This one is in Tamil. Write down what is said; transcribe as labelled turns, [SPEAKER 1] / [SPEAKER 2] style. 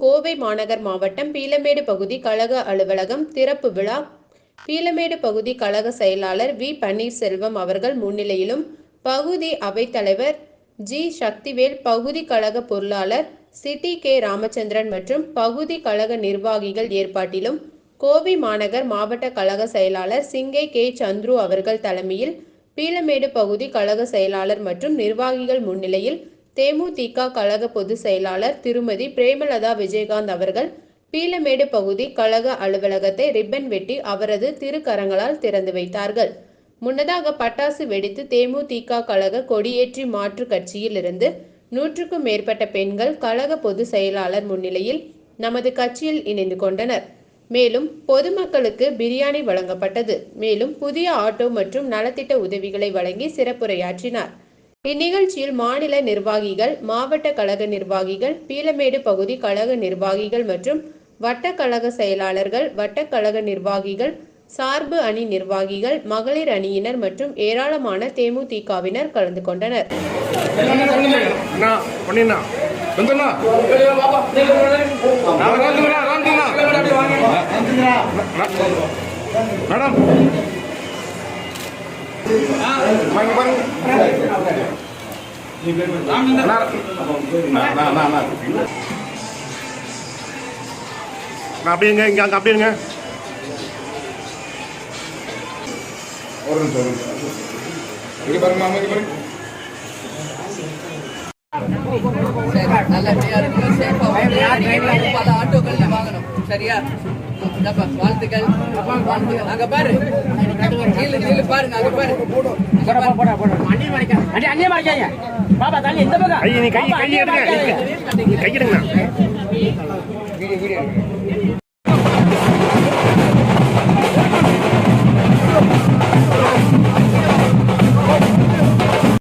[SPEAKER 1] கோவை மாநகர் மாவட்டம் பீளமேடு பகுதி கழக அலுவலகம் திறப்பு விழா பீளமேடு பகுதி கழக செயலாளர் வி. பன்னீர்செல்வம் அவர்கள் முன்னிலையிலும், பகுதி அவைத்தலைவர் ஜி. சக்திவேல், பகுதி கழக பொருளாளர் சிட்டி கே. ராமச்சந்திரன் மற்றும் பகுதி கழக நிர்வாகிகள் ஏற்பாட்டிலும், கோவை மாநகர் மாவட்ட கழக செயலாளர் சிங்கை கே. சந்துரு அவர்கள் தலைமையில் பீளமேடு பகுதி கழக செயலாளர் மற்றும் நிர்வாகிகள் முன்னிலையில் தேமுதிக கழக பொதுச் செயலாளர் திருமதி பிரேமலதா விஜயகாந்த் அவர்கள் பீளமேடு பகுதி கழக அலுவலகத்தை ரிப்பன் வெட்டி அவரது திருக்கரங்களால் திறந்து வைத்தார்கள். முன்னதாக பட்டாசு வெடித்து தேமுதிக கழக கொடியேற்றி மாற்று கட்சியில் இருந்து 100க்கும் மேற்பட்ட பெண்கள் கழக பொதுச் செயலாளர் முன்னிலையில் நமது கட்சியில் இணைந்து கொண்டனர். மேலும் பொதுமக்களுக்கு பிரியாணி வழங்கப்பட்டது. மேலும் புதிய ஆட்டோ மற்றும் நலத்திட்ட உதவிகளை வழங்கி சிறப்புரையாற்றினார். இந்நிகழ்ச்சியில் மாநில நிர்வாகிகள், மாவட்ட கழக நிர்வாகிகள், பீளமேடு பகுதி கழக நிர்வாகிகள் மற்றும் வட்டக்கழக செயலாளர்கள், வட்டக்கழக நிர்வாகிகள், சார்பு அணி நிர்வாகிகள், மகளிர் அணியினர் மற்றும் ஏராளமான தேமுதிகவினர் கலந்து கொண்டனர்.
[SPEAKER 2] அப்படிங்க இங்க அங்க அப்படிங்க
[SPEAKER 3] பல ஆட்டோக்கள் வாங்கணும். சரியா? வாழ்த்துக்கள். அங்க பாரு, பாருங்க, அங்க பாரு.
[SPEAKER 2] கையிடுங்க